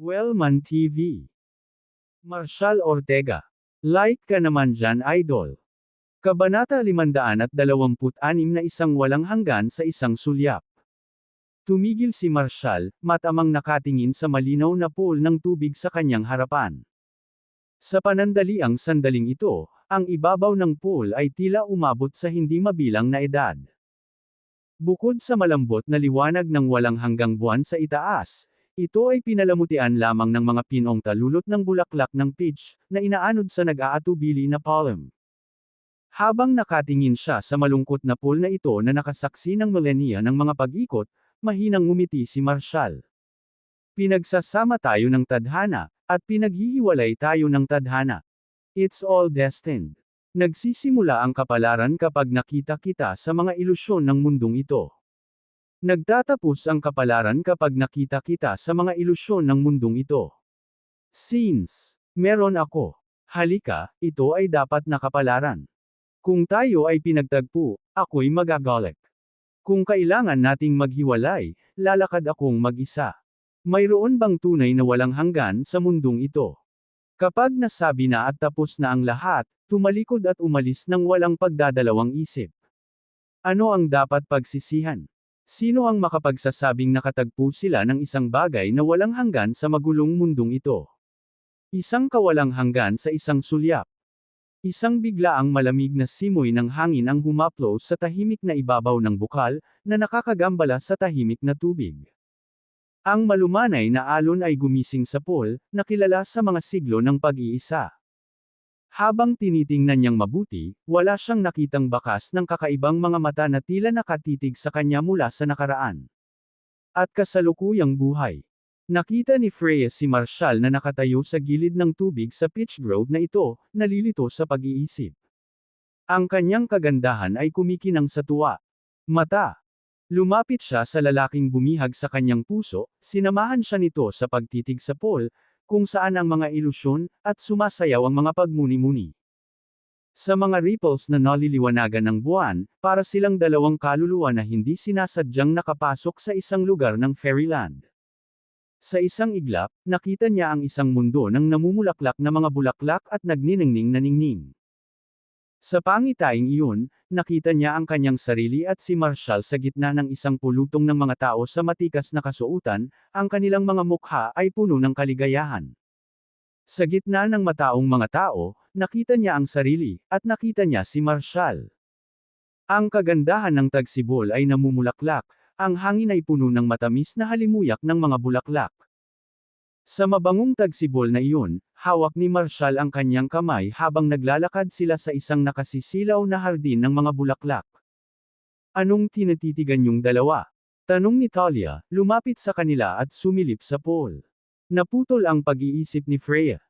Wellman TV. Marshall Ortega. Like ka naman dyan, idol. Kabanata 526 na isang walang hanggan sa isang sulyap. Tumigil si Marshall, matamang nakatingin sa malinaw na pool ng tubig sa kanyang harapan. Sa panandaliang sandaling ito, ang ibabaw ng pool ay tila umabot sa hindi mabilang na edad. Bukod sa malambot na liwanag ng walang hanggang buwan sa itaas, ito ay pinalamutian lamang ng mga pinong talulot ng bulaklak ng peach, na inaanod sa nag-aatubili na palm. Habang nakatingin siya sa malungkot na pool na ito na nakasaksi ng milenya ng mga pag-ikot, mahinang ngumiti si Marshall. Pinagsasama tayo ng tadhana, at pinaghihiwalay tayo ng tadhana. It's all destined. Nagsisimula ang kapalaran kapag nakita kita sa mga ilusyon ng mundong ito. Nagtatapos ang kapalaran kapag nakita kita sa mga ilusyon ng mundong ito. Since meron ako, halika, ito ay dapat na kapalaran. Kung tayo ay pinagtagpo, ako'y magagalit. Kung kailangan nating maghiwalay, lalakad akong mag-isa. Mayroon bang tunay na walang hanggan sa mundong ito? Kapag nasabi na at tapos na ang lahat, tumalikod at umalis ng walang pagdadalawang isip. Ano ang dapat pagsisihan? Sino ang makapagsasabing nakatagpo sila ng isang bagay na walang hanggan sa magulong mundong ito? Isang kawalang hanggan sa isang sulyap. Isang biglaang malamig na simoy ng hangin ang humaplo sa tahimik na ibabaw ng bukal, na nakakagambala sa tahimik na tubig. Ang malumanay na alon ay gumising sa pool, na kilala sa mga siglo ng pag-iisa. Habang tinitingnan niyang mabuti, wala siyang nakitang bakas ng kakaibang mga mata na tila nakatitig sa kanya mula sa nakaraan. At kasalukuyang buhay. Nakita ni Freya si Marshall na nakatayo sa gilid ng tubig sa peach grove na ito, nalilito sa pag-iisip. Ang kanyang kagandahan ay kumikinang sa tuwa. Mata. Lumapit siya sa lalaking bumihag sa kanyang puso, sinamahan siya nito sa pagtitig sa pool, kung saan ang mga ilusyon, at sumasayaw ang mga pagmuni-muni. Sa mga ripples na naliliwanagan ng buwan, para silang dalawang kaluluwa na hindi sinasadyang nakapasok sa isang lugar ng fairyland. Sa isang iglap, nakita niya ang isang mundo ng namumulaklak na mga bulaklak at nagniningning na ningning. Sa pangitaing iyon, nakita niya ang kanyang sarili at si Marshall sa gitna ng isang pulutong ng mga tao sa matikas na kasuotan, ang kanilang mga mukha ay puno ng kaligayahan. Sa gitna ng mataong mga tao, nakita niya ang sarili, at nakita niya si Marshall. Ang kagandahan ng tagsibol ay namumulaklak, ang hangin ay puno ng matamis na halimuyak ng mga bulaklak. Sa mabangong tagsibol na iyon, hawak ni Marshall ang kanyang kamay habang naglalakad sila sa isang nakasisilaw na hardin ng mga bulaklak. Anong tinatitigan niyong dalawa? Tanong ni Talia, lumapit sa kanila at sumilip sa pool. Naputol ang pag-iisip ni Freya.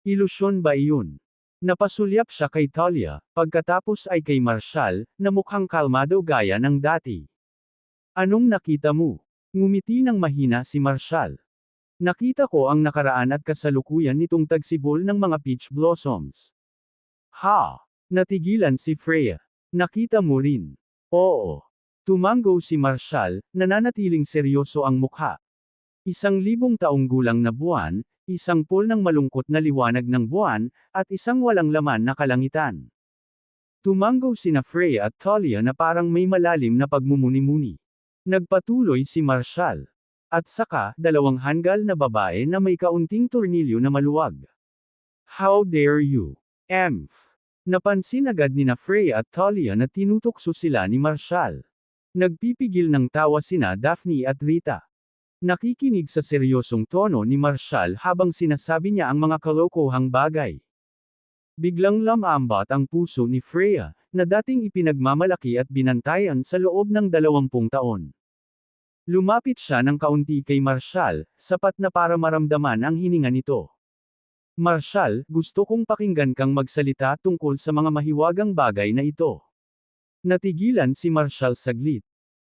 Ilusyon ba iyon? Napasulyap siya kay Talia, pagkatapos ay kay Marshall, na mukhang kalmado gaya ng dati. Anong nakita mo? Ngumiti ng mahina si Marshall. Nakita ko ang nakaraan at kasalukuyan nitong tagsibol ng mga peach blossoms. Ha! Natigilan si Freya. Nakita mo rin. Oo. Tumango si Marshall, nananatiling seryoso ang mukha. 1,000 taong gulang na buwan, isang pool ng malungkot na liwanag ng buwan, at isang walang laman na kalangitan. Tumango sina Freya at Talia na parang may malalim na pagmumuni-muni. Nagpatuloy si Marshall. At saka, 2 hanggal na babae na may kaunting tornilyo na maluwag. How dare you? Napansin agad ni Freya at Talia na tinutokso sila ni Marshall. Nagpipigil ng tawa sina Daphne at Rita. Nakikinig sa seryosong tono ni Marshall habang sinasabi niya ang mga kalokohang bagay. Biglang lamambat ang puso ni Freya, na dating ipinagmamalaki at binantayan sa loob ng 20 taon. Lumapit siya ng kaunti kay Marshall, sapat na para maramdaman ang hininga nito. Marshall, gusto kong pakinggan kang magsalita tungkol sa mga mahiwagang bagay na ito. Natigilan si Marshall saglit.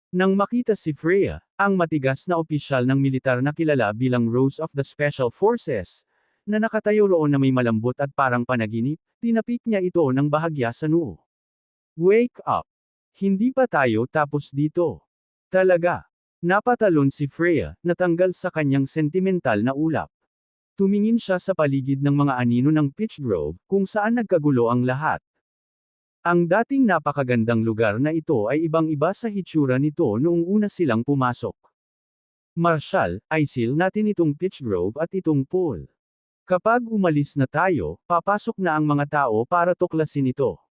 Nang makita si Freya, ang matigas na opisyal ng militar na kilala bilang Rose of the Special Forces, na nakatayo roon na may malambot at parang panaginip, tinapik niya ito ng bahagya sa noo. Wake up! Hindi pa tayo tapos dito. Talaga. Napatalon si Freya, natanggal sa kanyang sentimental na ulap. Tumingin siya sa paligid ng mga anino ng Peach Grove, kung saan nagkagulo ang lahat. Ang dating napakagandang lugar na ito ay ibang-iba sa hitsura nito noong una silang pumasok. Marshall, ayusin natin itong Peach Grove at itong pool. Kapag umalis na tayo, papasok na ang mga tao para tuklasin ito.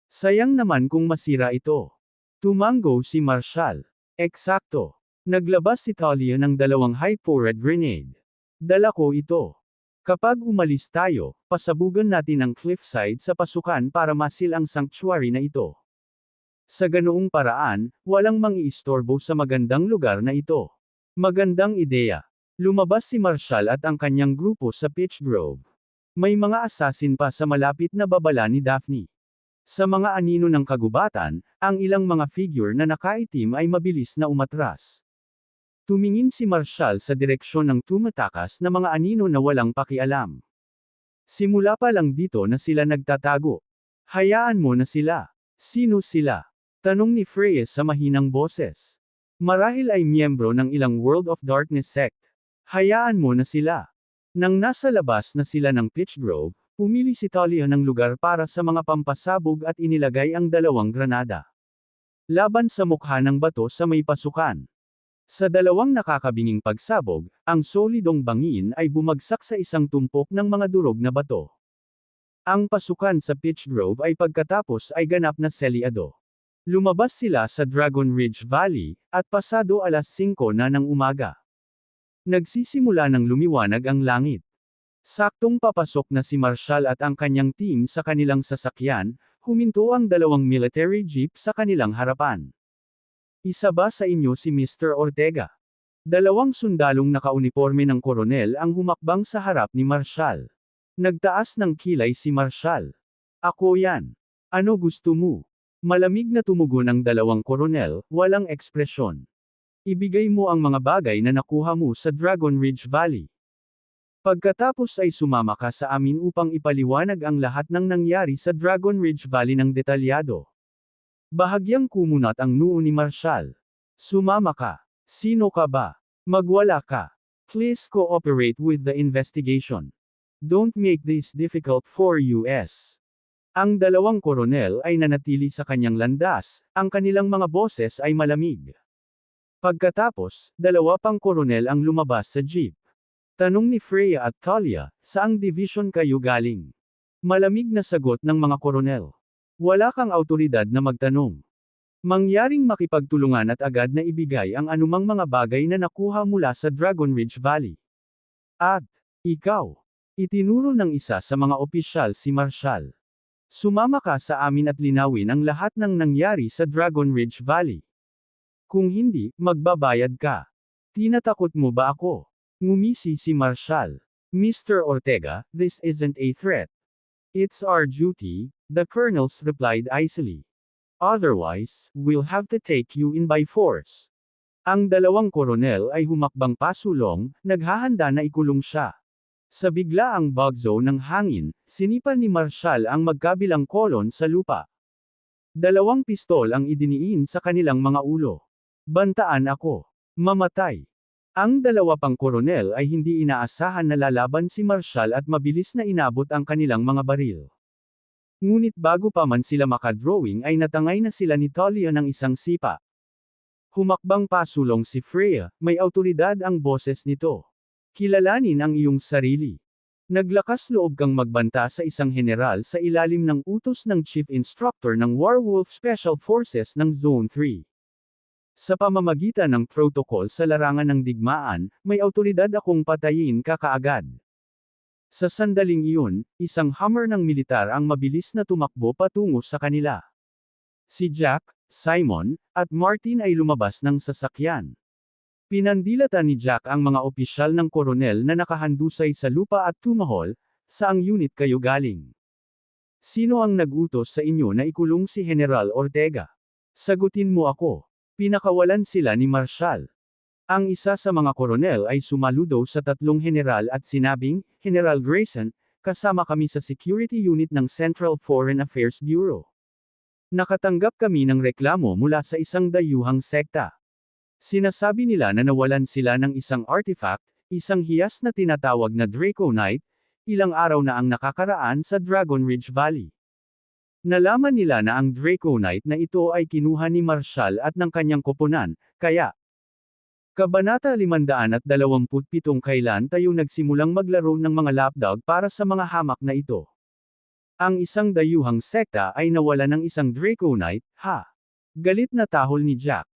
Sayang naman kung masira ito. Tumango si Marshall. Eksakto. Naglabas si Talia ng 2 high-powered grenade. Dala ko ito. Kapag umalis tayo, pasabugan natin ang cliffside sa pasukan para masil ang sanctuary na ito. Sa ganoong paraan, walang mang-iistorbo sa magandang lugar na ito. Magandang ideya. Lumabas si Marshall at ang kanyang grupo sa Peach Grove. May mga assassin pa sa malapit na babala ni Daphne. Sa mga anino ng kagubatan, ang ilang mga figure na nakaitim ay mabilis na umatras. Tumingin si Marshall sa direksyon ng tumatakas na mga anino na walang pakialam. Simula pa lang dito na sila nagtatago. Hayaan mo na sila. Sino sila? Tanong ni Freya sa mahinang boses. Marahil ay miyembro ng ilang World of Darkness sect. Hayaan mo na sila. Nang nasa labas na sila ng Peach Grove, pumili si Talia ng lugar para sa mga pampasabog at inilagay ang 2 granada. Laban sa mukha ng bato sa may pasukan. Sa 2 nakakabinging pagsabog, ang solidong bangin ay bumagsak sa isang tumpok ng mga durog na bato. Ang pasukan sa Peach Grove ay pagkatapos ay ganap na selyado. Lumabas sila sa Dragon Ridge Valley, at pasado 5:00 na ng umaga. Nagsisimula ng lumiwanag ang langit. Saktong papasok na si Marshall at ang kanyang team sa kanilang sasakyan, huminto ang 2 military jeep sa kanilang harapan. Isa ba sa inyo si Mr. Ortega? 2 sundalong nakauniporme ng koronel ang humakbang sa harap ni Marshall. Nagtaas ng kilay si Marshall. Ako yan. Ano gusto mo? Malamig na tumugon ang 2 koronel, walang ekspresyon. Ibigay mo ang mga bagay na nakuha mo sa Dragon Ridge Valley. Pagkatapos ay sumama ka sa amin upang ipaliwanag ang lahat ng nangyari sa Dragon Ridge Valley ng detalyado. Bahagyang kumunat ang noo ni Marshall. Sumama ka. Sino ka ba? Magwala ka. Please cooperate with the investigation. Don't make this difficult for us. Ang 2 koronel ay nanatili sa kanyang landas, ang kanilang mga boses ay malamig. Pagkatapos, 2 pang koronel ang lumabas sa jeep. Tanong ni Freya at Talia, saang division kayo galing? Malamig na sagot ng mga koronel. Wala kang awtoridad na magtanong. Mangyaring makipagtulungan at agad na ibigay ang anumang mga bagay na nakuha mula sa Dragon Ridge Valley. At, ikaw, itinuro ng isa sa mga opisyal si Marshall. Sumama ka sa amin at linawin ang lahat ng nangyari sa Dragon Ridge Valley. Kung hindi, magbabayad ka. Tinatakot mo ba ako? Ngumisi si Marshall. Mr. Ortega, this isn't a threat. It's our duty, the colonels replied icily. Otherwise, we'll have to take you in by force. Ang 2 koronel ay humakbang pasulong, naghahanda na ikulong siya. Sa biglaang bugzo ng hangin, sinipan ni Marshall ang magkabilang kolon sa lupa. 2 pistol ang idiniin sa kanilang mga ulo. Bantaan ako. Mamatay. Ang 2 pang koronel ay hindi inaasahan na lalaban si Marshall at mabilis na inabot ang kanilang mga baril. Ngunit bago pa man sila makadrawing ay natangay na sila ni Talia ng isang sipa. Humakbang pasulong si Freya, may awtoridad ang boses nito. Kilalanin ang iyong sarili. Naglakas loob kang magbanta sa isang general sa ilalim ng utos ng Chief Instructor ng Warwolf Special Forces ng Zone 3. Sa pamamagitan ng protocol sa larangan ng digmaan, may awtoridad akong patayin ka kaagad. Sa sandaling iyon, isang hammer ng militar ang mabilis na tumakbo patungo sa kanila. Si Jack, Simon, at Martin ay lumabas ng sasakyan. Pinandilatan ni Jack ang mga opisyal ng koronel na nakahandusay sa lupa at tumahol, saang unit kayo galing? Sino ang nag-utos sa inyo na ikulong si General Ortega? Sagutin mo ako. Pinakawalan sila ni Marshall. Ang isa sa mga koronel ay sumaludo sa 3 general at sinabing, General Grayson, kasama kami sa security unit ng Central Foreign Affairs Bureau. Nakatanggap kami ng reklamo mula sa isang dayuhang sekta. Sinasabi nila na nawalan sila ng isang artifact, Isang hiyas na tinatawag na Draconite, ilang araw na ang nakakaraan sa Dragon Ridge Valley. Nalaman nila na ang Draconite na ito ay kinuha ni Marshall at ng kanyang koponan, kaya Kabanata 527 Kailan tayo nagsimulang maglaro ng mga lapdog para sa mga hamak na ito? Ang isang dayuhang sekta ay nawala ng isang Draconite, ha? Galit na tahol ni Jack.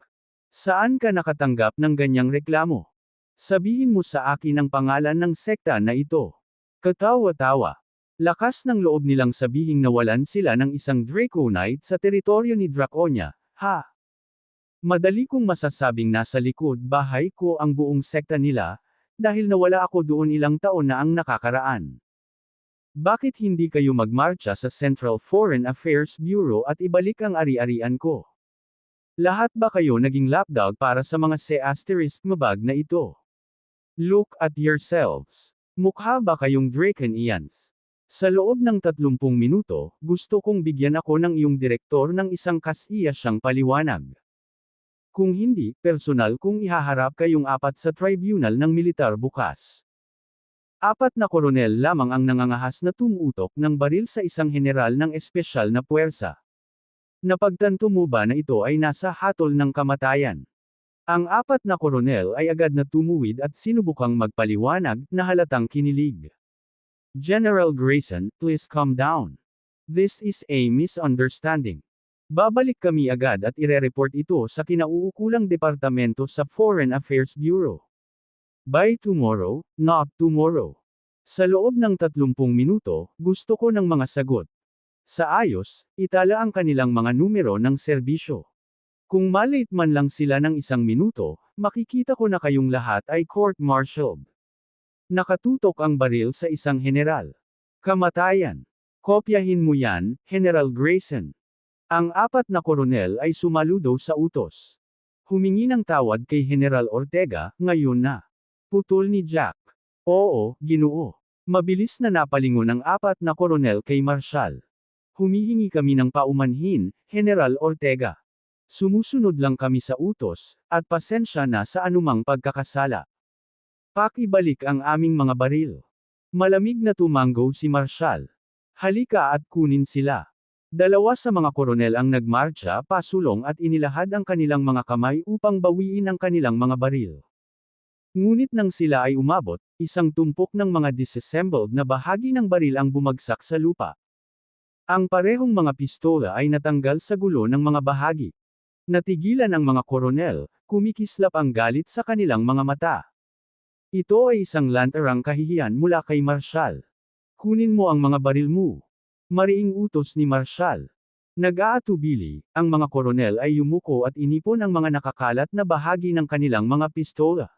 Saan ka nakatanggap ng ganyang reklamo? Sabihin mo sa akin ang pangalan ng sekta na ito. Katawa-tawa. Lakas ng loob nilang sabihing nawalan sila ng isang Draconite sa teritoryo ni Draconia, ha? Madali kong masasabing nasa likod bahay ko ang buong sekta nila, dahil nawala ako doon ilang taon na ang nakakaraan. Bakit hindi kayo magmarcha sa Central Foreign Affairs Bureau at ibalik ang ari-arian ko? Lahat ba kayo naging lapdog para sa mga *mabag na ito? Look at yourselves. Mukha ba kayong Draconians? Sa loob ng 30 minuto, gusto kong bigyan ako ng iyong direktor ng isang kasiyasyang paliwanag. Kung hindi, personal kung ihaharap kayong 4 sa tribunal ng militar bukas. 4 na koronel lamang ang nangangahas na tumutok ng baril sa isang general ng espesyal na puwersa. Napagtanto mo ba na ito ay nasa hatol ng kamatayan? Ang 4 na koronel ay agad na tumuwid at sinubukang magpaliwanag, na halatang kinilig. General Grayson, please calm down. This is a misunderstanding. Babalik kami agad at ire-report ito sa kinauukulang departamento sa Foreign Affairs Bureau. By tomorrow, not tomorrow. Sa loob ng 30 minuto, gusto ko ng mga sagot. Sa ayos, itala ang kanilang mga numero ng serbisyo. Kung malate man lang sila ng 1 minuto, makikita ko na kayong lahat ay court-martialed. Nakatutok ang baril sa isang general. Kamatayan. Kopyahin mo yan, General Grayson. Ang 4 na koronel ay sumaludo sa utos. Humingi ng tawad kay General Ortega, ngayon na. Putol ni Jack. Oo, Ginoo. Mabilis na napalingon ang 4 na koronel kay Marshall. Humihingi kami ng paumanhin, General Ortega. Sumusunod lang kami sa utos, at pasensya na sa anumang pagkakasala. Pakibalik ang aming mga baril. Malamig na tumango si Marshall. Halika at kunin sila. 2 sa mga koronel ang nagmarcha pasulong at inilahad ang kanilang mga kamay upang bawiin ang kanilang mga baril. Ngunit nang sila ay umabot, isang tumpok ng mga disassembled na bahagi ng baril ang bumagsak sa lupa. Ang parehong mga pistola ay natanggal sa gulo ng mga bahagi. Natigilan ang mga koronel, kumikislap ang galit sa kanilang mga mata. Ito ay isang lantarang kahihiyan mula kay Marshall. Kunin mo ang mga baril mo. Mariing utos ni Marshall. Nag-aatubili, ang mga koronel ay yumuko at inipon ang mga nakakalat na bahagi ng kanilang mga pistola.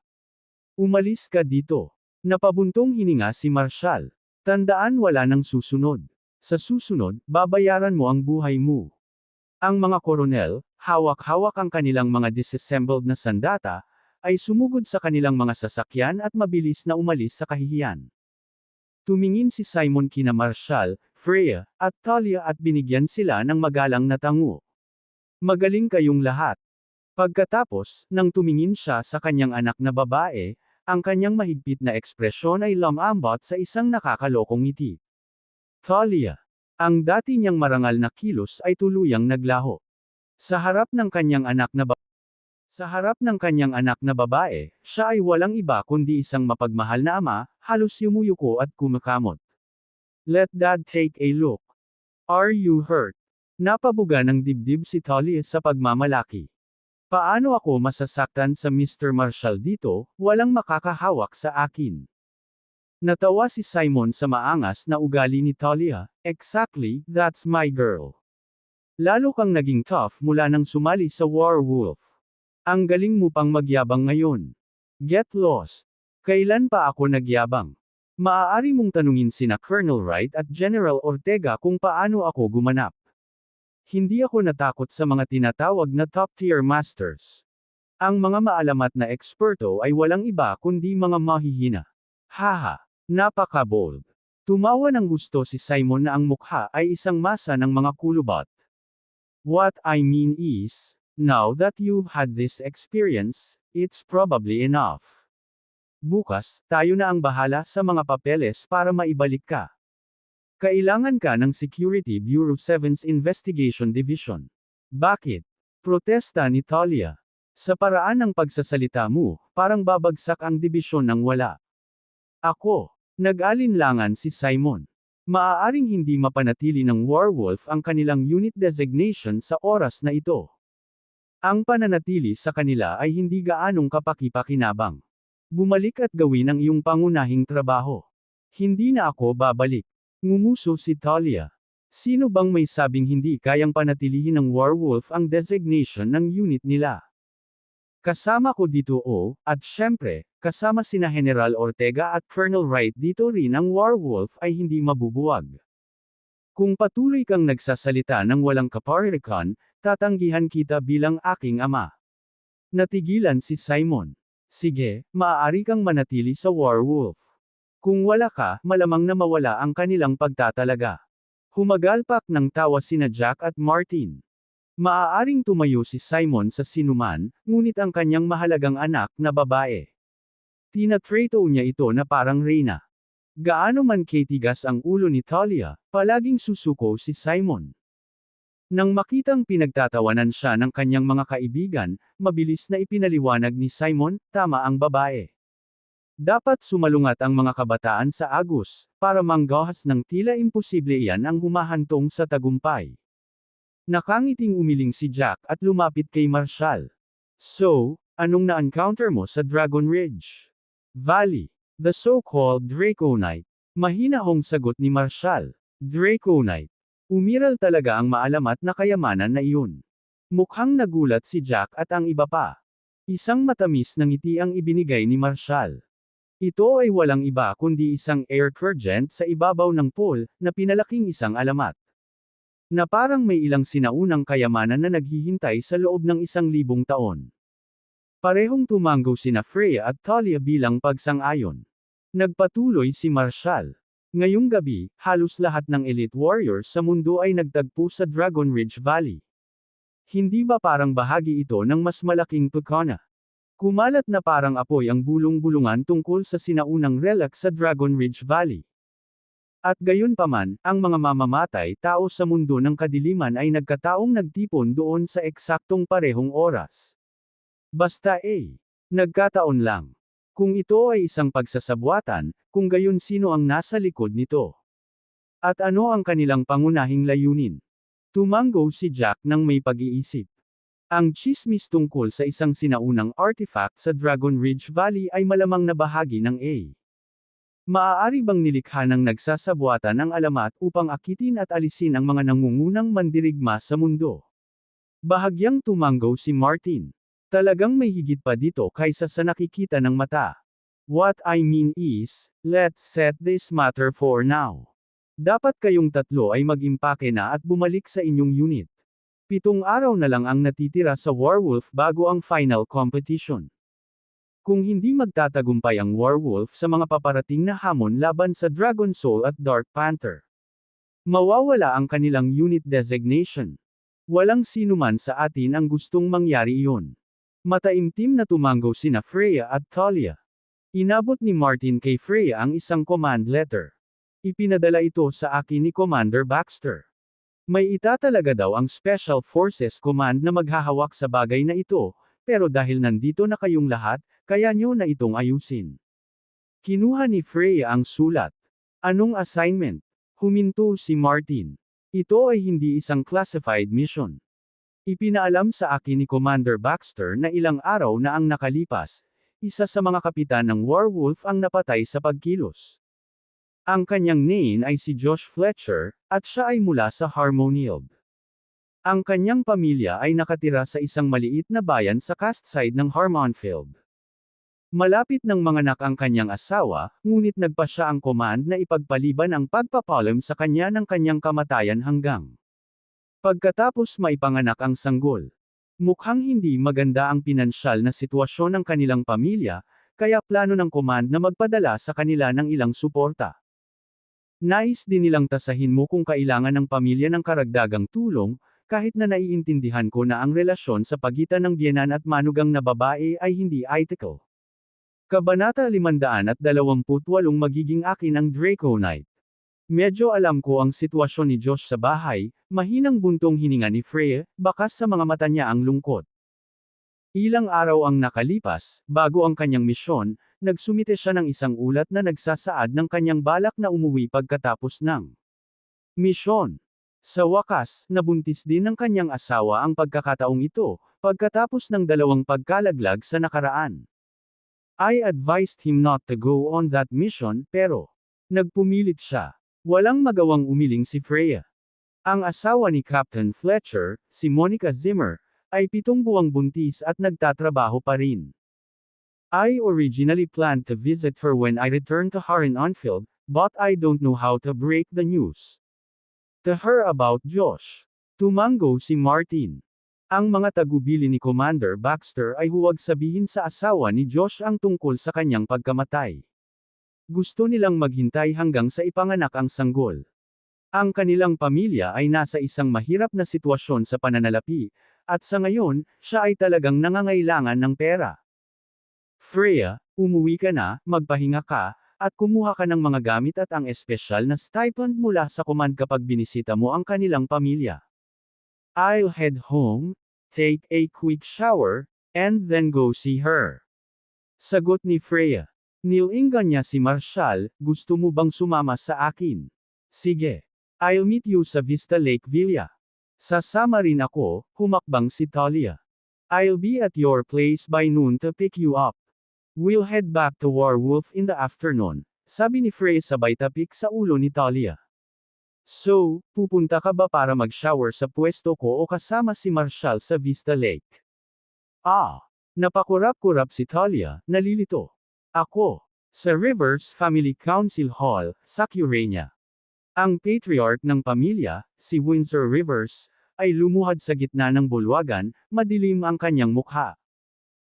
Umalis ka dito. Napabuntong hininga si Marshall. Tandaan wala nang susunod. Sa susunod, babayaran mo ang buhay mo. Ang mga koronel, hawak-hawak ang kanilang mga disassembled na sandata, ay sumugod sa kanilang mga sasakyan at mabilis na umalis sa kahihiyan. Tumingin si Simon kina Marshall, Freya, at Talia at binigyan sila ng magalang na tango. Magaling kayong lahat. Pagkatapos, nang tumingin siya sa kanyang anak na babae, ang kanyang mahigpit na ekspresyon ay lumambot sa isang nakakalokong ngiti. Talia. Ang dati niyang marangal na kilos ay tuluyang naglaho. Sa harap ng kanyang anak na babae, siya ay walang iba kundi isang mapagmahal na ama, halos yumuyuko at kumakamot. Let Dad take a look. Are you hurt? Napabuga ng dibdib si Talia sa pagmamalaki. Paano ako masasaktan sa Mr. Marshall dito, walang makakahawak sa akin. Natawa si Simon sa maangas na ugali ni Talia. Exactly, that's my girl. Lalo kang naging tough mula nang sumali sa Werewolf. Ang galing mo pang magyabang ngayon. Get lost. Kailan pa ako nagyabang? Maaari mong tanungin sina Colonel Wright at General Ortega kung paano ako gumanap. Hindi ako natakot sa mga tinatawag na top-tier masters. Ang mga maalamat na eksperto ay walang iba kundi mga mahihina. Haha. Napaka-bold. Tumawa ng gusto si Simon na ang mukha ay isang masa ng mga kulubot. What I mean is, now that you've had this experience, it's probably enough. Bukas, tayo na ang bahala sa mga papeles para maibalik ka. Kailangan ka ng Security Bureau 7th Investigation Division. Bakit? Protesta ni Talia. Sa paraan ng pagsasalita mo, parang babagsak ang dibisyon ng wala. Ako. Nag-alinlangan si Simon. Maaaring hindi mapanatili ng Warwolf ang kanilang unit designation sa oras na ito. Ang pananatili sa kanila ay hindi gaanong kapaki-pakinabang. Bumalik at gawin ang iyong pangunahing trabaho. Hindi na ako babalik. Ngumuso si Talia. Sino bang may sabing hindi kayang panatilihin ng Warwolf ang designation ng unit nila? Kasama ko dito at syempre, kasama sina General Ortega at Colonel Wright dito rin ang Warwolf ay hindi mabubuwag. Kung patuloy kang nagsasalita ng walang kaparirikan, tatanggihan kita bilang aking ama. Natigilan si Simon. Sige, maaari kang manatili sa Warwolf. Kung wala ka, malamang na mawala ang kanilang pagtatalaga. Humagalpak ng tawa sina Jack at Martin. Maaaring tumayo si Simon sa sinuman, ngunit ang kanyang mahalagang anak na babae. Tinatrato niya ito na parang reyna. Gaano man katigas ang ulo ni Talia, palaging susuko si Simon. Nang makitang pinagtatawanan siya ng kanyang mga kaibigan, mabilis na ipinaliwanag ni Simon, tama ang babae. Dapat sumalungat ang mga kabataan sa Agus, para manggahas ng tila imposible iyan ang humahantong sa tagumpay. Nakangiting umiling si Jack at lumapit kay Marshall. So, anong na-encounter mo sa Dragon Ridge Valley? The so-called Draconite. Mahinahong sagot ni Marshall. Draconite. Umiral talaga ang maalamat na kayamanan na iyon. Mukhang nagulat si Jack at ang iba pa. Isang matamis na ngiti ang ibinigay ni Marshall. Ito ay walang iba kundi isang air current sa ibabaw ng pool, na pinalaking isang alamat. Na parang may ilang sinaunang kayamanan na naghihintay sa loob ng 1,000 taon. Parehong tumanggo sina Freya at Talia bilang pagsang-ayon. Nagpatuloy si Marshall. Ngayong gabi, halos lahat ng elite warriors sa mundo ay nagtagpo sa Dragon Ridge Valley. Hindi ba parang bahagi ito ng mas malaking pagkana? Kumalat na parang apoy ang bulong-bulungan tungkol sa sinaunang relic sa Dragon Ridge Valley. At gayon paman, ang mga mamamatay tao sa mundo ng kadiliman ay nagkataong nagtipon doon sa eksaktong parehong oras. Basta nagkataon lang. Kung ito ay isang pagsasabwatan, kung gayon sino ang nasa likod nito? At ano ang kanilang pangunahing layunin? Tumanggo si Jack nang may pag-iisip. Ang tsismis tungkol sa isang sinaunang artifact sa Dragon Ridge Valley ay malamang na bahagi ng Maaari bang nilikha ng nagsasabwatan ang alamat upang akitin at alisin ang mga nangungunang mandirigma sa mundo? Bahagyang tumanggo si Martin. Talagang may higit pa dito kaysa sa nakikita ng mata. What I mean is, let's set this matter for now. Dapat kayong tatlo ay mag-impake na at bumalik sa inyong unit. 7 araw na lang ang natitira sa Warwolf bago ang final competition. Kung hindi magtatagumpay ang Warwolf sa mga paparating na hamon laban sa Dragon Soul at Dark Panther, mawawala ang kanilang unit designation. Walang sinuman sa atin ang gustong mangyari iyon. Mataimtim na tumanggo sina Freya at Talia. Inabot ni Martin kay Freya ang isang command letter. Ipinadala ito sa akin ni Commander Baxter. May itatalaga daw ang Special Forces Command na maghahawak sa bagay na ito, pero dahil nandito na kayong lahat, kaya nyo na itong ayusin. Kinuha ni Freya ang sulat. Anong assignment? Huminto si Martin. Ito ay hindi isang classified mission. Ipinaalam sa akin ni Commander Baxter na ilang araw na ang nakalipas, isa sa mga kapitan ng Warwolf ang napatay sa pagkilos. Ang kanyang name ay si Josh Fletcher, at siya ay mula sa Harmonield. Ang kanyang pamilya ay nakatira sa isang maliit na bayan sa Castside ng Harmonfield. Malapit ng manganak ang kanyang asawa, ngunit nagpa siya ang command na ipagpaliban ang pagpapalam sa kanya ng kanyang kamatayan hanggang pagkatapos maipanganak ang sanggol. Mukhang hindi maganda ang pinansyal na sitwasyon ng kanilang pamilya, kaya plano ng command na magpadala sa kanila ng ilang suporta. Nais din nilang tasahin mo kung kailangan ng pamilya ng karagdagang tulong, kahit na naiintindihan ko na ang relasyon sa pagitan ng biyenan at manugang na babae ay hindi ethical. Kabanata 528 Magiging akin ang Draconite. Medyo alam ko ang sitwasyon ni Josh sa bahay, mahinang buntong hininga ni Freya, bakas sa mga mata niya ang lungkot. Ilang araw ang nakalipas, bago ang kanyang misyon, nagsumite siya ng isang ulat na nagsasaad ng kanyang balak na umuwi pagkatapos ng misyon. Sa wakas, nabuntis din ng kanyang asawa ang pagkakataong ito, pagkatapos ng 2 pagkalaglag sa nakaraan. I advised him not to go on that mission, pero nagpumilit siya. Walang magawang umiling si Freya. Ang asawa ni Captain Fletcher, si Monica Zimmer, ay 7 buwang buntis at nagtatrabaho pa rin. I originally planned to visit her when I returned to Harin Anfield, but I don't know how to break the news to her about Josh. Tumango si Martin. Ang mga tagubili ni Commander Baxter ay huwag sabihin sa asawa ni Josh ang tungkol sa kanyang pagkamatay. Gusto nilang maghintay hanggang sa ipanganak ang sanggol. Ang kanilang pamilya ay nasa isang mahirap na sitwasyon sa pananalapi, at sa ngayon, siya ay talagang nangangailangan ng pera. Freya, umuwi ka na, magpahinga ka, at kumuha ka ng mga gamit at ang espesyal na stipend mula sa command kapag binisita mo ang kanilang pamilya. I'll head home, take a quick shower, and then go see her. Sagot ni Freya. Nilingan niya si Marshall, gusto mo bang sumama sa akin? Sige. I'll meet you sa Vista Lake Villa. Sasama rin ako, humakbang si Talia. I'll be at your place by noon to pick you up. We'll head back to Warwolf in the afternoon, sabi ni Frey sabay tapik sa ulo ni Talia. So, pupunta ka ba para mag-shower sa pwesto ko o kasama si Marshall sa Vista Lake? Napakurap-kurap si Talia, nalilito. Ako. Sa Rivers Family Council Hall, sa Curania. Ang patriarch ng pamilya, si Windsor Rivers, ay lumuhad sa gitna ng bulwagan, madilim ang kanyang mukha.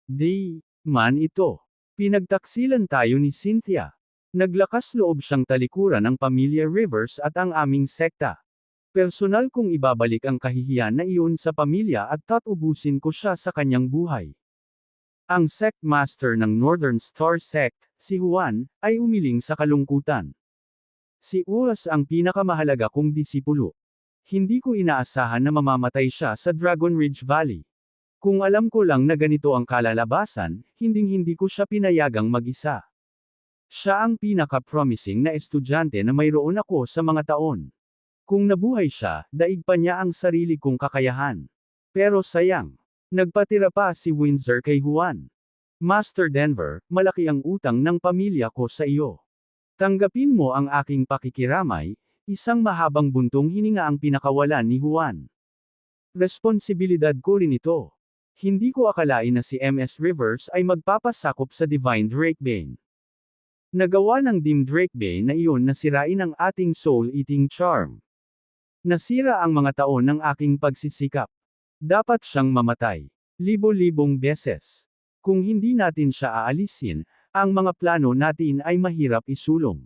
Di man ito. Pinagtaksilan tayo ni Cynthia. Naglakas loob siyang talikuran ang pamilya Rivers at ang aming sekta. Personal kong ibabalik ang kahihiyan na iyon sa pamilya at tatubusin ko siya sa kanyang buhay. Ang sect master ng Northern Star Sect, si Juan, ay umiling sa kalungkutan. Si Uras ang pinakamahalaga kong disipulo. Hindi ko inaasahan na mamamatay siya sa Dragon Ridge Valley. Kung alam ko lang na ganito ang kalalabasan, hinding-hindi ko siya pinayagang mag-isa. Siya ang pinaka-promising na estudyante na mayroon ako sa mga taon. Kung nabuhay siya, daig pa niya ang sarili kong kakayahan. Pero sayang. Nagpatira pa si Windsor kay Juan. Master Denver, malaki ang utang ng pamilya ko sa iyo. Tanggapin mo ang aking pakikiramay, isang mahabang buntong hininga ang pinakawalan ni Juan. Responsibilidad ko rin ito. Hindi ko akalain na si MS Rivers ay magpapasakop sa Divine Drakebane. Nagawa ng Dim Drakebane na iyon na sirain ang ating soul-eating charm. Nasira ang mga taon ng aking pagsisikap. Dapat siyang mamatay. Libo-libong beses. Kung hindi natin siya aalisin, ang mga plano natin ay mahirap isulong.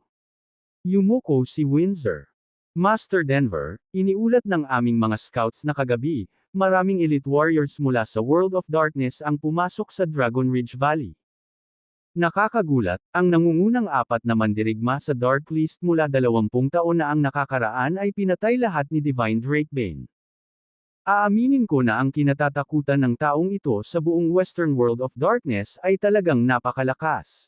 Yumuko si Windsor. Master Denver, iniulat ng aming mga scouts na kagabi, maraming elite warriors mula sa World of Darkness ang pumasok sa Dragon Ridge Valley. Nakakagulat, ang nangungunang 4 na mandirigma sa Dark List mula 20 taon na ang nakakaraan ay pinatay lahat ni Divine Drakebane. Aaminin ko na ang kinatatakutan ng taong ito sa buong Western World of Darkness ay talagang napakalakas.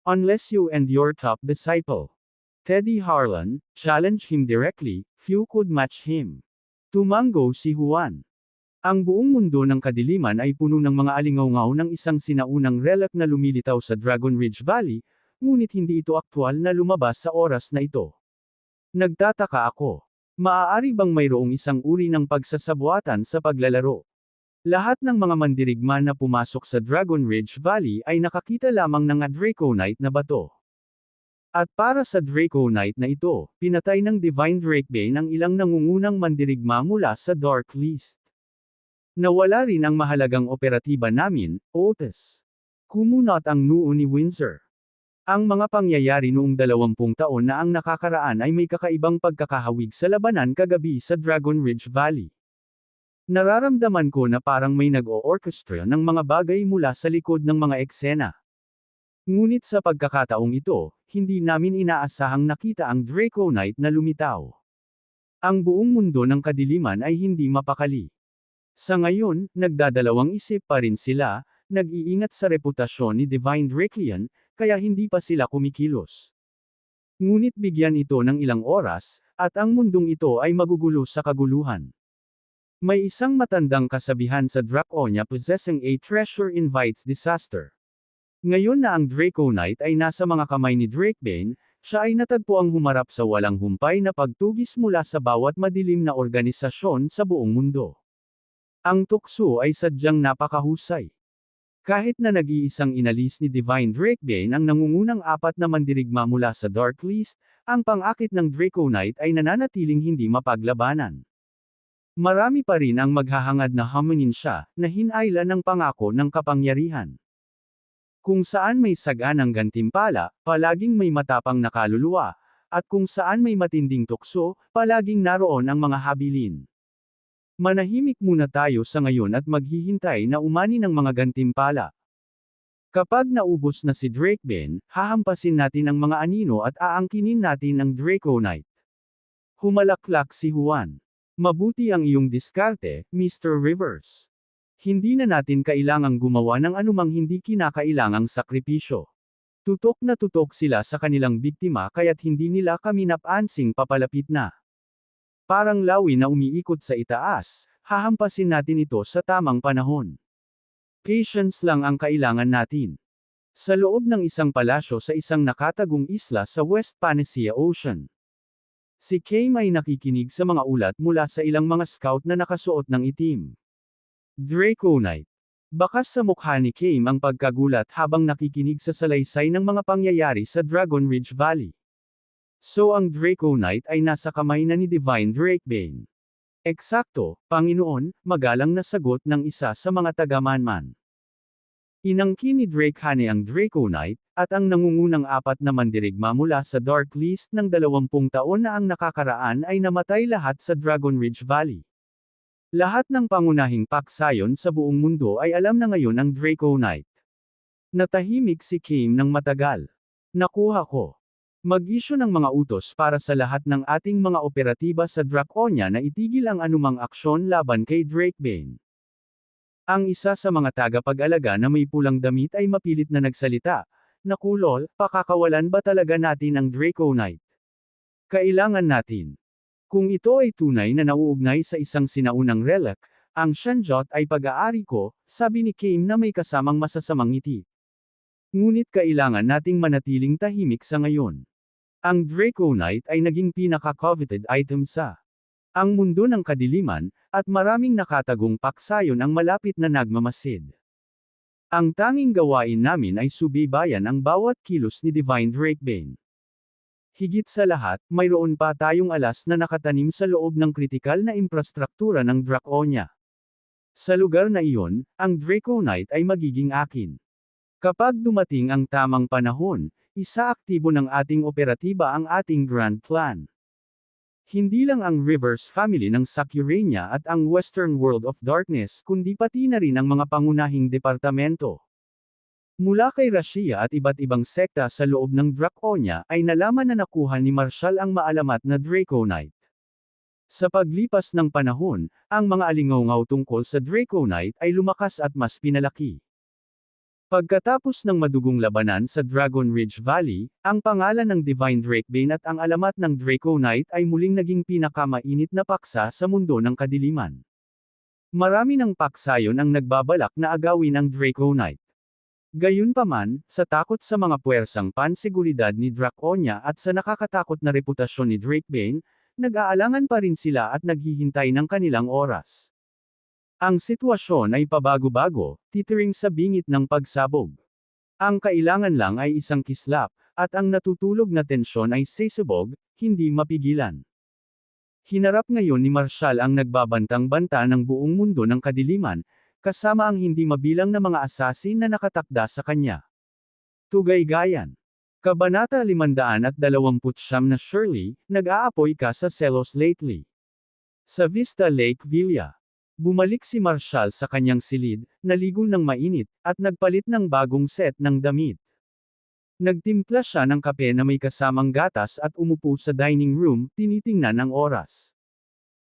Unless you and your top disciple, Teddy Harlan, challenge him directly, few could match him. Tumango si Juan. Ang buong mundo ng kadiliman ay puno ng mga alingaw-ngaw ng isang sinaunang relic na lumilitaw sa Dragon Ridge Valley, ngunit hindi ito aktwal na lumabas sa oras na ito. Nagtataka ako. Maaari bang mayroong isang uri ng pagsasabuatan sa paglalaro? Lahat ng mga mandirigma na pumasok sa Dragon Ridge Valley ay nakakita lamang ng Draconite na bato. At para sa Draconite na ito, pinatay ng Divine Drakebane ang ilang nangungunang mandirigma mula sa Dark List. Nawala rin ang mahalagang operatiba namin, Otis. Kumunot ang noo ni Windsor. Ang mga pangyayari noong 20 taon na ang nakakaraan ay may kakaibang pagkakahawig sa labanan kagabi sa Dragon Ridge Valley. Nararamdaman ko na parang may nag-o-orchestra ng mga bagay mula sa likod ng mga eksena. Ngunit sa pagkakataong ito, hindi namin inaasahang nakita ang Draconite na lumitaw. Ang buong mundo ng kadiliman ay hindi mapakali. Sa ngayon, nagdadalawang isip pa rin sila, nag-iingat sa reputasyon ni Divine Draclian, kaya hindi pa sila kumikilos. Ngunit bigyan ito ng ilang oras, at ang mundong ito ay magugulo sa kaguluhan. May isang matandang kasabihan sa Draconia, possessing a treasure invites disaster. Ngayon na ang Draconite ay nasa mga kamay ni Drakebane, siya ay natagpuang humarap sa walang humpay na pagtugis mula sa bawat madilim na organisasyon sa buong mundo. Ang tukso ay sadyang napakahusay. Kahit na nag-iisang inalis ni Divine Drakebane ang nangungunang apat na mandirigma mula sa Dark List, ang pang-akit ng Draconite ay nananatiling hindi mapaglabanan. Marami pa rin ang maghahangad na hamunin siya, na hinayla ng pangako ng kapangyarihan. Kung saan may saganang gantimpala, palaging may matapang na kaluluwa, at kung saan may matinding tukso, palaging naroon ang mga habilin. Manahimik muna tayo sa ngayon at maghihintay na umani ng mga gantimpala. Kapag naubos na si Drakebane, hahampasin natin ang mga anino at aangkinin natin ang Draconite. Humalaklak si Juan. Mabuti ang iyong diskarte, Mr. Rivers. Hindi na natin kailangang gumawa ng anumang hindi kinakailangang sakripisyo. Tutok na tutok sila sa kanilang biktima kaya't hindi nila kami napansing papalapit na. Parang lawi na umiikot sa itaas, hahampasin natin ito sa tamang panahon. Patience lang ang kailangan natin. Sa loob ng isang palasyo sa isang nakatagong isla sa West Panacea Ocean. Si Kame ay nakikinig sa mga ulat mula sa ilang mga scout na nakasuot ng itim. Draconite. Bakas sa mukha ni Kame ang pagkagulat habang nakikinig sa salaysay ng mga pangyayari sa Dragon Ridge Valley. So ang Draconite ay nasa kamay na ni Divine Drakebane. Eksakto, Panginoon, magalang na sagot ng isa sa mga taga-manman. Inangkin ni Drakehane ang Draconite, at ang nangungunang apat na mandirigma mula sa Dark List ng 20 taon na ang nakakaraan ay namatay lahat sa Dragon Ridge Valley. Lahat ng pangunahing paksayon sa buong mundo ay alam na ngayon ang Draconite. Natahimik si Kame ng matagal. Nakuha ko. Mag-issue ng mga utos para sa lahat ng ating mga operatiba sa Draconia na itigil ang anumang aksyon laban kay Drakebane. Ang isa sa mga tagapag-alaga na may pulang damit ay mapilit na nagsalita, "Nakulol, pakakawalan ba talaga natin ang Draconite? Kailangan natin. Kung ito ay tunay na nauugnay sa isang sinaunang relic, ang Shanjot ay pag-aari ko," sabi ni Kame na may kasamang masasamang ngiti. Ngunit kailangan nating manatiling tahimik sa ngayon. Ang Draconite ay naging pinaka-coveted item sa ang mundo ng kadiliman, at maraming nakatagong paksayon ang malapit na nagmamasid. Ang tanging gawain namin ay subaybayan ang bawat kilos ni Divine Drakebane. Higit sa lahat, mayroon pa tayong alas na nakatanim sa loob ng kritikal na infrastruktura ng Draconia. Sa lugar na iyon, ang Draconite ay magiging akin. Kapag dumating ang tamang panahon, isaaktibo ng ating operatiba ang ating grand plan. Hindi lang ang Rivers family ng Sacurania at ang Western World of Darkness kundi pati na rin ang mga pangunahing departamento. Mula kay Russia at iba't ibang sekta sa loob ng Draconia ay nalaman na nakuha ni Marshall ang maalamat na Draconite. Sa paglipas ng panahon, ang mga alingaw tungkol sa Draconite ay lumakas at mas pinalaki. Pagkatapos ng madugong labanan sa Dragon Ridge Valley, ang pangalan ng Divine Drakebane at ang alamat ng Draconite ay muling naging pinakamainit na paksa sa mundo ng kadiliman. Marami ng paksayon ang nagbabalak na agawin ang Draconite. Gayunpaman, sa takot sa mga puwersang panseguridad ni Draconia at sa nakakatakot na reputasyon ni Drakebane, nag-aalangan pa rin sila at naghihintay ng kanilang oras. Ang sitwasyon ay pabago-bago, titiring sa bingit ng pagsabog. Ang kailangan lang ay isang kislap, at ang natutulog na tensyon ay sesabog, hindi mapigilan. Hinarap ngayon ni Marshall ang nagbabantang-banta ng buong mundo ng kadiliman, kasama ang hindi mabilang na mga asasin na nakatakda sa kanya. Tugaygayan. Kabanata 529 na Shirley, nag-aapoy ka sa selos lately. Sa Vista Lake Villa. Bumalik si Marshall sa kanyang silid, naligo ng mainit, at nagpalit ng bagong set ng damit. Nagtimpla siya ng kape na may kasamang gatas at umupo sa dining room, tinitingnan ang oras.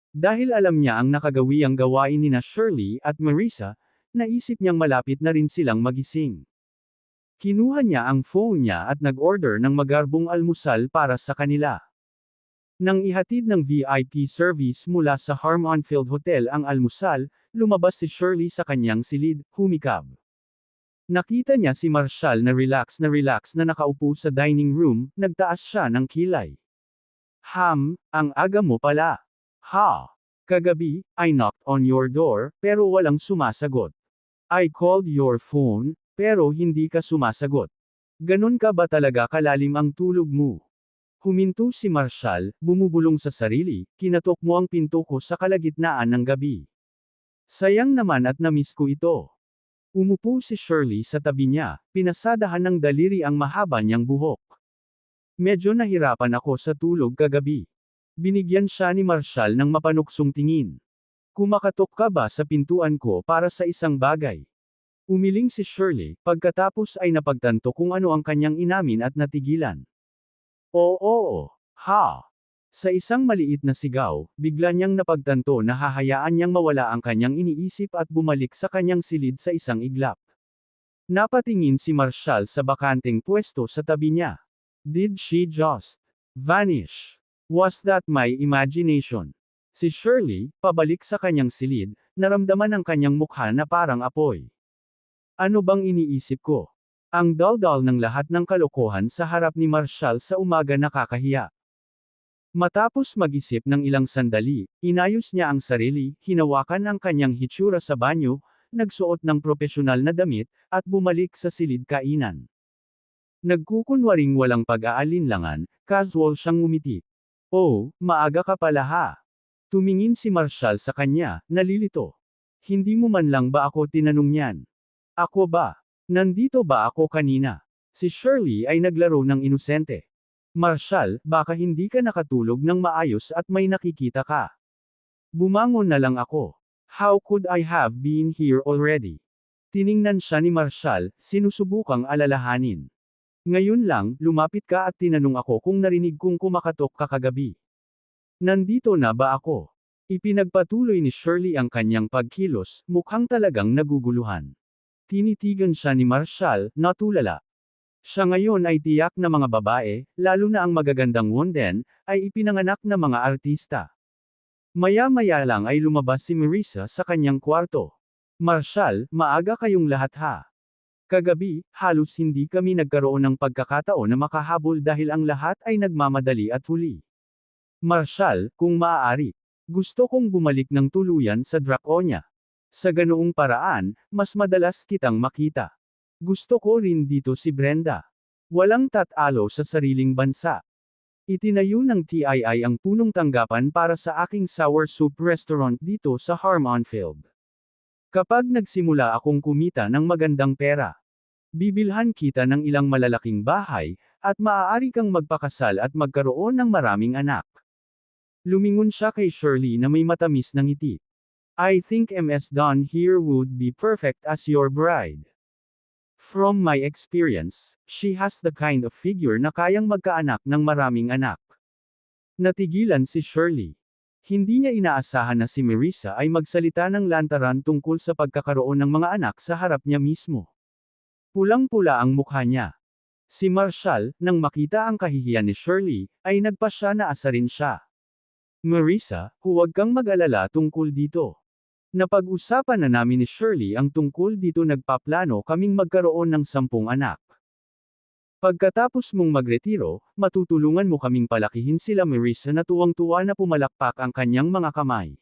Dahil alam niya ang nakagawiang gawain nina Shirley at Marissa, naisip niyang malapit na rin silang magising. Kinuha niya ang phone niya at nag-order ng magarbong almusal para sa kanila. Nang ihatid ng VIP service mula sa Harmonfield Hotel ang almusal, lumabas si Shirley sa kanyang silid, humikab. Nakita niya si Marshall na relax na nakaupo sa dining room, nagtaas siya ng kilay. Ang aga mo pala. Ha? Kagabi, I knocked on your door, pero walang sumasagot. I called your phone, pero hindi ka sumasagot. Ganon ka ba talaga kalalim ang tulog mo? Huminto si Marshall, bumubulong sa sarili, kinatok mo ang pinto ko sa kalagitnaan ng gabi. Sayang naman at namiss ko ito. Umupo si Shirley sa tabi niya, pinasadahan ng daliri ang mahaba niyang buhok. Medyo nahirapan ako sa tulog kagabi. Binigyan siya ni Marshall ng mapanuksong tingin. Kumakatok ka ba sa pintuan ko para sa isang bagay? Umiling si Shirley, pagkatapos ay napagtanto kung ano ang kanyang inamin at natigilan. Oo. Ha? Sa isang maliit na sigaw, bigla niyang napagtanto na hahayaan niyang mawala ang kanyang iniisip at bumalik sa kanyang silid sa isang iglap. Napatingin si Marshall sa bakanteng pwesto sa tabi niya. Did she just vanish? Was that my imagination? Si Shirley, pabalik sa kanyang silid, naramdaman ang kanyang mukha na parang apoy. Ano bang iniisip ko? Ang daldal ng lahat ng kalokohan sa harap ni Marshall sa umaga nakakahiya. Matapos mag-isip ng ilang sandali, inayos niya ang sarili, hinawakan ang kanyang hitsura sa banyo, nagsuot ng propesyonal na damit, at bumalik sa silid kainan. Nagkukunwaring walang pag-aalinlangan, casual siyang ngumiti. Oh, maaga ka pala ha. Tumingin si Marshall sa kanya, nalilito. Hindi mo man lang ba ako tinanong yan? Ako ba? Nandito ba ako kanina? Si Shirley ay naglaro ng inosente. Marshall, baka hindi ka nakatulog ng maayos at may nakikita ka. Bumangon na lang ako. How could I have been here already? Tiningnan siya ni Marshall, sinusubukang alalahanin. Ngayon lang, lumapit ka at tinanong ako kung narinig kong kumakatok ka kagabi. Nandito na ba ako? Ipinagpatuloy ni Shirley ang kanyang pagkilos, mukhang talagang naguguluhan. Tinitigan siya ni Marshall, natulala. Siya ngayon ay tiyak na mga babae, lalo na ang magagandang wonden, ay ipinanganak na mga artista. Maya-maya lang ay lumabas si Marissa sa kanyang kwarto. Marshall, maaga kayong lahat ha. Kagabi, halos hindi kami nagkaroon ng pagkakataon na makahabol dahil ang lahat ay nagmamadali at huli. Marshall, kung maaari, gusto kong bumalik ng tuluyan sa Draconia. Sa ganoong paraan, mas madalas kitang makita. Gusto ko rin dito si Brenda. Walang tatalo sa sariling bansa. Itinayo ng TII ang punong tanggapan para sa aking sour soup restaurant dito sa Harmonfield. Kapag nagsimula akong kumita ng magandang pera, bibilhan kita ng ilang malalaking bahay, at maaari kang magpakasal at magkaroon ng maraming anak. Lumingon siya kay Shirley na may matamis na ngiti. I think Ms. Dawn here would be perfect as your bride. From my experience, she has the kind of figure na kayang magkaanak ng maraming anak. Natigilan si Shirley. Hindi niya inaasahan na si Marissa ay magsalita ng lantaran tungkol sa pagkakaroon ng mga anak sa harap niya mismo. Pulang-pula ang mukha niya. Si Marshall, nang makita ang kahihiyan ni Shirley, ay nagpasya na asarin siya. Marissa, huwag kang mag-alala tungkol dito. Napag-usapan na namin ni Shirley ang tungkol dito, nagpaplano kaming magkaroon ng 10 anak. Pagkatapos mong magretiro, matutulungan mo kaming palakihin sila. Marissa na tuwang-tuwa na pumalakpak ang kanyang mga kamay.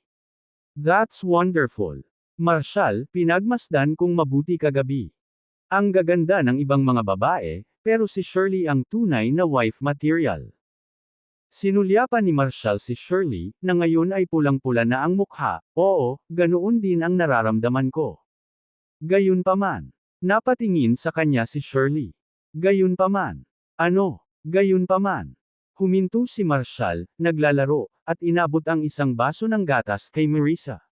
That's wonderful. Marshall, pinagmasdan kong mabuti kagabi. Ang gaganda ng ibang mga babae, pero si Shirley ang tunay na wife material. Sinulyapan ni Marshall si Shirley, na ngayon ay pulang-pula na ang mukha. Oo, ganoon din ang nararamdaman ko. Gayunpaman. Napatingin sa kanya si Shirley. Gayunpaman. Ano? Gayunpaman. Huminto si Marshall, naglalaro, at inabot ang isang baso ng gatas kay Marissa.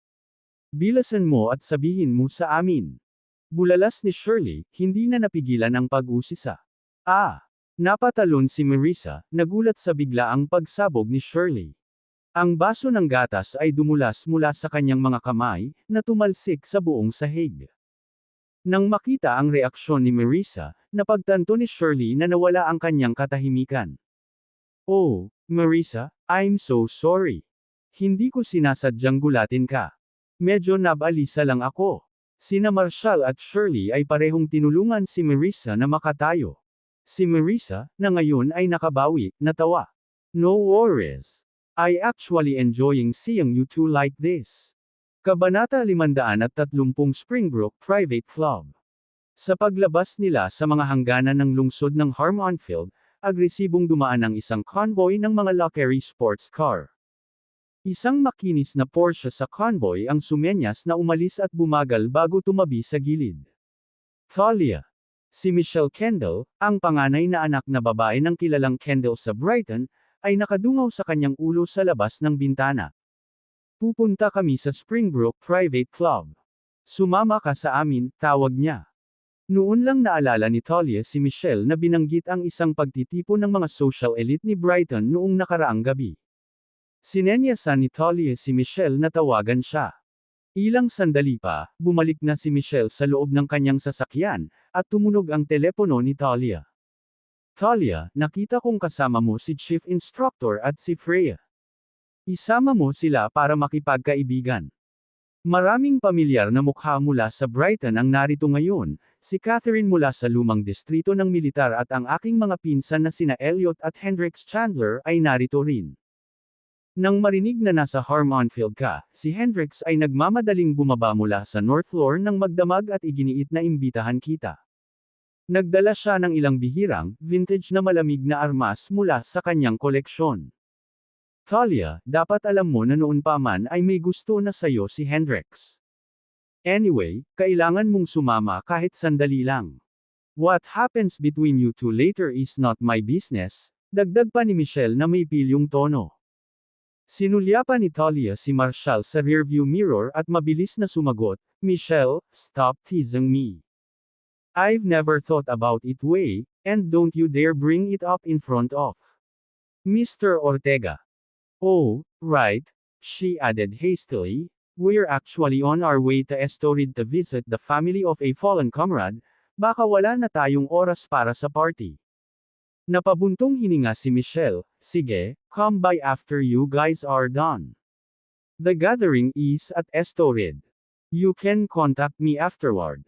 Bilasan mo at sabihin mo sa amin. Bulalas ni Shirley, hindi na napigilan ang pag-usisa. Napatalon si Marissa, nagulat sa biglaang pagsabog ni Shirley. Ang baso ng gatas ay dumulas mula sa kanyang mga kamay, na tumalsik sa buong sahig. Nang makita ang reaksyon ni Marissa, napagtanto ni Shirley na nawala ang kanyang katahimikan. Oh, Marissa, I'm so sorry. Hindi ko sinasadyang gulatin ka. Medyo nabalisa lang ako. Sina Marshall at Shirley ay parehong tinulungan si Marissa na makatayo. Si Marissa, na ngayon ay nakabawi, natawa. No worries. I actually enjoying seeing you two like this. Kabanata 530 Springbrook Private Club. Sa paglabas nila sa mga hangganan ng lungsod ng Harmonfield, agresibong dumaan ang isang convoy ng mga luxury sports car. Isang makinis na Porsche sa convoy ang sumenyas na umalis at bumagal bago tumabi sa gilid. Thalia. Si Michelle Kendall, ang panganay na anak na babae ng kilalang Kendall sa Brighton, ay nakadungaw sa kanyang ulo sa labas ng bintana. Pupunta kami sa Springbrook Private Club. Sumama ka sa amin, tawag niya. Noon lang naalala ni Thalia si Michelle na binanggit ang isang pagtitipon ng mga social elite ni Brighton noong nakaraang gabi. Sinenyasan ni Thalia si Michelle na tawagan siya. Ilang sandali pa, bumalik na si Michelle sa loob ng kanyang sasakyan, at tumunog ang telepono ni Thalia. Thalia, nakita kong kasama mo si Chief Instructor at si Freya. Isama mo sila para makipagkaibigan. Maraming pamilyar na mukha mula sa Brighton ang narito ngayon, si Catherine mula sa lumang distrito ng militar at ang aking mga pinsan na sina Elliot at Hendrix Chandler ay narito rin. Nang marinig na nasa Harmonfield ka, si Hendrix ay nagmamadaling bumaba mula sa North Floor ng magdamag at iginiit na imbitahan kita. Nagdala siya ng ilang bihirang, vintage na malamig na armas mula sa kanyang koleksyon. Thalia, dapat alam mo na noon pa man ay may gusto na sayo si Hendrix. Anyway, kailangan mong sumama kahit sandali lang. What happens between you two later is not my business, dagdag pa ni Michelle na may pilyong tono. Sinulyapan ni Thalia si Marshall sa rearview mirror at mabilis na sumagot, Michelle, stop teasing me. I've never thought about it way, and don't you dare bring it up in front of Mr. Ortega. Oh, right, she added hastily, we're actually on our way to Estoril to visit the family of a fallen comrade, baka wala na tayong oras para sa party. Napabuntong hininga si Michelle, sige, come by after you guys are done. The gathering is at Estoril. You can contact me afterward.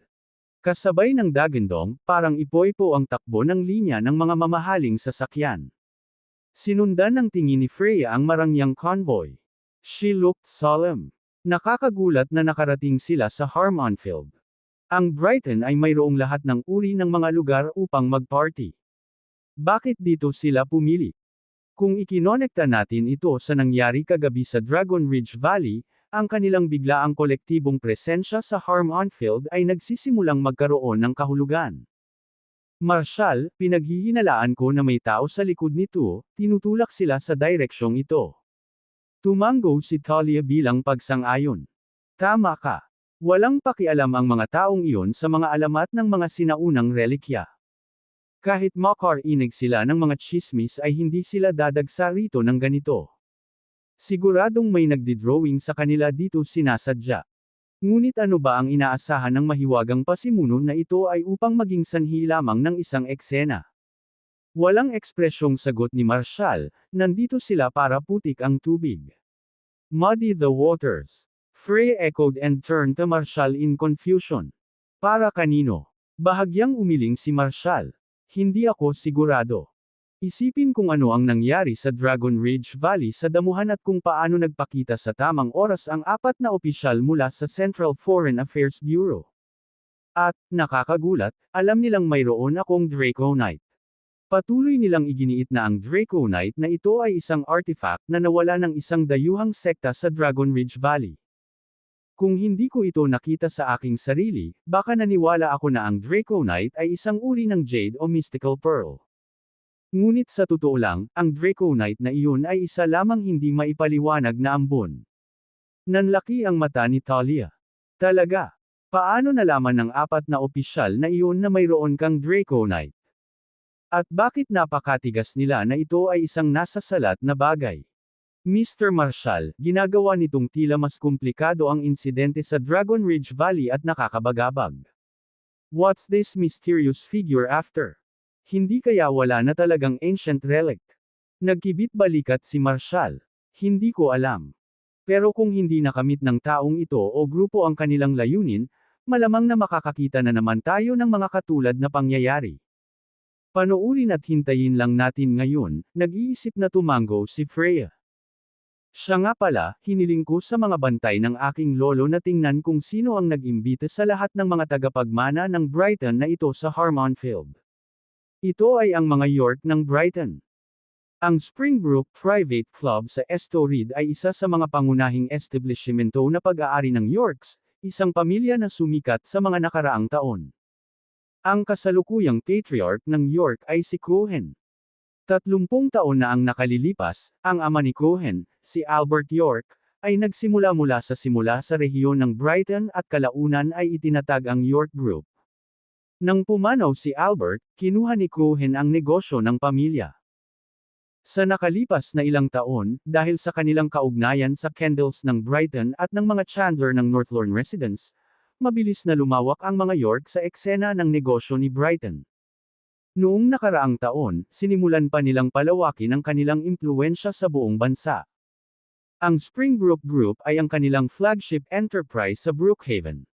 Kasabay ng dagandong, parang ipoy-po ang takbo ng linya ng mga mamahaling sasakyan. Sinundan ng tingin ni Freya ang marangyang convoy. She looked solemn. Nakakagulat na nakarating sila sa Harmonfield. Ang Brighton ay mayroong lahat ng uri ng mga lugar upang mag-party. Bakit dito sila pumili? Kung ikinonekta natin ito sa nangyari kagabi sa Dragon Ridge Valley, ang kanilang biglaang kolektibong presensya sa Harmonfield ay nagsisimulang magkaroon ng kahulugan. Marshall, pinaghihinalaan ko na may tao sa likod nito, tinutulak sila sa direksyong ito. Tumango si Thalia bilang pagsang-ayon. Tama ka. Walang pakialam ang mga taong iyon sa mga alamat ng mga sinaunang relikya. Kahit makarinig sila ng mga chismis ay hindi sila dadagsa rito ng ganito. Siguradong may nagdidrawing sa kanila dito sinasadya. Ngunit ano ba ang inaasahan ng mahiwagang pasimuno na ito ay upang maging sanhi lamang ng isang eksena? Walang ekspresyong sagot ni Marshall, nandito sila para putik ang tubig. Muddy the waters. Freya echoed and turned to Marshall in confusion. Para kanino? Bahagyang umiling si Marshall. Hindi ako sigurado. Isipin kung ano ang nangyari sa Dragon Ridge Valley sa damuhan at kung paano nagpakita sa tamang oras ang 4 na opisyal mula sa Central Foreign Affairs Bureau. At, nakakagulat, alam nilang mayroon akong Draconite. Patuloy nilang iginiit na ang Draconite na ito ay isang artifact na nawala ng isang dayuhang sekta sa Dragon Ridge Valley. Kung hindi ko ito nakita sa aking sarili, baka naniwala ako na ang Draconite ay isang uri ng jade o mystical pearl. Ngunit sa totoo lang, ang Draconite na iyon ay isa lamang hindi maipaliwanag na ambon. Nanlaki ang mata ni Thalia. Talaga? Paano nalaman ng 4 na opisyal na iyon na mayroon kang Draconite? At bakit napakatigas nila na ito ay isang nasasalat na bagay? Mr. Marshall, ginagawa nitong tila mas komplikado ang insidente sa Dragon Ridge Valley at nakakabagabag. What's this mysterious figure after? Hindi kaya wala na talagang ancient relic? Nagkibit balikat si Marshall. Hindi ko alam. Pero kung hindi nakamit ng taong ito o grupo ang kanilang layunin, malamang na makakakita na naman tayo ng mga katulad na pangyayari. Panoorin at hintayin lang natin ngayon, nag-iisip na tumango si Freya. Siya nga pala, hiniling ko sa mga bantay ng aking lolo na tingnan kung sino ang nag-imbita sa lahat ng mga tagapagmana ng Brighton na ito sa Harmonfield. Ito ay ang mga York ng Brighton. Ang Springbrook Private Club sa Estorid ay isa sa mga pangunahing establishmento na pag-aari ng Yorks, isang pamilya na sumikat sa mga nakaraang taon. Ang kasalukuyang patriarch ng York ay si Cohen. 30 taon na ang nakalilipas, ang ama ni Cohen, si Albert York, ay nagsimula mula sa rehiyon ng Brighton at kalaunan ay itinatag ang York Group. Nang pumanaw si Albert, kinuha ni Cohen ang negosyo ng pamilya. Sa nakalipas na ilang taon, dahil sa kanilang kaugnayan sa Kendalls ng Brighton at ng mga Chandler ng Northlorne Residence, mabilis na lumawak ang mga York sa eksena ng negosyo ni Brighton. Noong nakaraang taon, sinimulan pa nilang palawakin ang kanilang impluwensya sa buong bansa. Ang Springbrook Group ay ang kanilang flagship enterprise sa Brookhaven.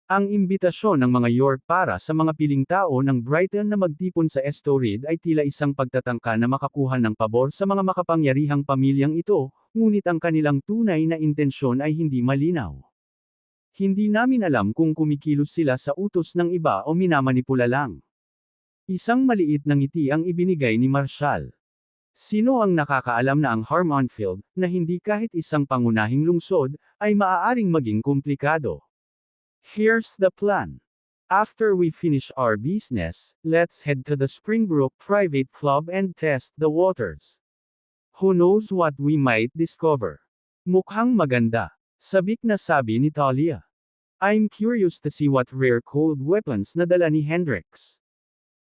Ang imbitasyon ng mga York para sa mga piling tao ng Brighton na magtipon sa Estorid ay tila isang pagtatangka na makakuha ng pabor sa mga makapangyarihang pamilyang ito, ngunit ang kanilang tunay na intensyon ay hindi malinaw. Hindi namin alam kung kumikilos sila sa utos ng iba o minamanipula lang. Isang maliit na ngiti ang ibinigay ni Marshall. Sino ang nakakaalam na ang Harmonfield, na hindi kahit isang pangunahing lungsod, ay maaaring maging komplikado? Here's the plan. After we finish our business, let's head to the Springbrook Private Club and test the waters. Who knows what we might discover? Mukhang maganda. Sabik na sabi ni Talia. I'm curious to see what rare cold weapons na dala ni Hendrix.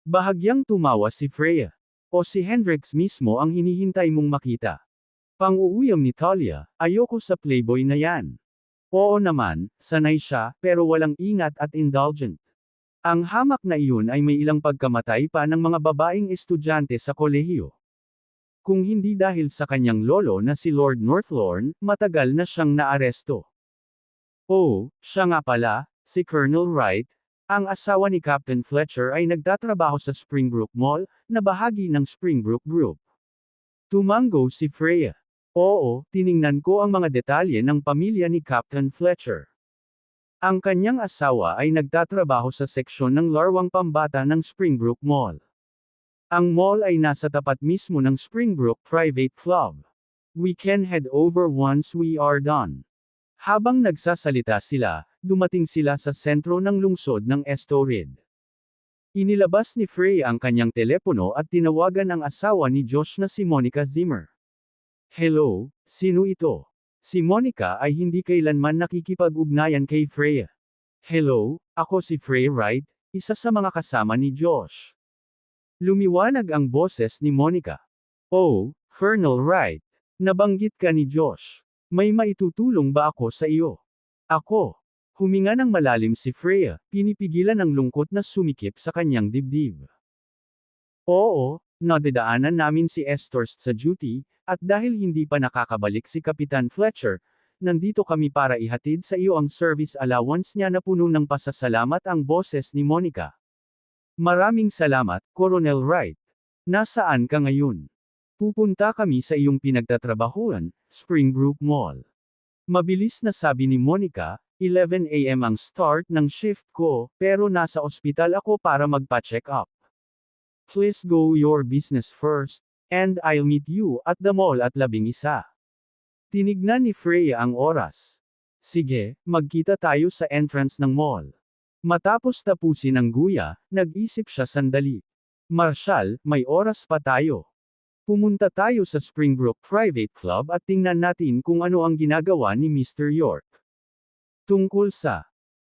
Bahagyang tumawa si Freya. O si Hendrix mismo ang hinihintay mong makita. Pang-uuyam ni Talia, ayoko sa playboy na yan. Oo naman, sanay siya, pero walang ingat at indulgent. Ang hamak na iyon ay may ilang pagkamatay pa ng mga babaeng estudyante sa kolehiyo. Kung hindi dahil sa kanyang lolo na si Lord Northlorne, matagal na siyang naaresto. Oh, siya nga pala, si Colonel Wright, ang asawa ni Captain Fletcher ay nagtatrabaho sa Springbrook Mall, na bahagi ng Springbrook Group. Tumango si Freya. Oo, tiningnan ko ang mga detalye ng pamilya ni Captain Fletcher. Ang kanyang asawa ay nagtatrabaho sa seksyon ng larwang pambata ng Springbrook Mall. Ang mall ay nasa tapat mismo ng Springbrook Private Club. We can head over once we are done. Habang nagsasalita sila, dumating sila sa sentro ng lungsod ng Estorid. Inilabas ni Freya ang kanyang telepono at tinawagan ang asawa ni Josh na si Monica Zimmer. Hello, sino ito? Si Monica ay hindi kailanman nakikipag-ugnayan kay Freya. Hello, ako si Freya Wright, isa sa mga kasama ni Josh. Lumiwanag ang boses ni Monica. Oh, Colonel Wright. Nabanggit ka ni Josh. May maitutulong ba ako sa iyo? Ako. Huminga ng malalim si Freya, pinipigilan ang lungkot na sumikip sa kanyang dibdib. Oo, nadadaanan namin si Estorst sa duty, at dahil hindi pa nakakabalik si Kapitan Fletcher, nandito kami para ihatid sa iyo ang service allowance niya na puno ng pasasalamat ang boses ni Monica. Maraming salamat, Colonel Wright. Nasaan ka ngayon? Pupunta kami sa iyong pinagtatrabahuan, Springbrook Mall. Mabilis na sabi ni Monica, 11 AM ang start ng shift ko, pero nasa ospital ako para magpa-check up. Please go your business first, and I'll meet you at the mall at 11. Tinignan ni Freya ang oras. Sige, magkita tayo sa entrance ng mall. Matapos tapusin ang guya, nag-isip siya sandali. Marshall, may oras pa tayo. Pumunta tayo sa Springbrook Private Club at tingnan natin kung ano ang ginagawa ni Mr. York. Tungkol sa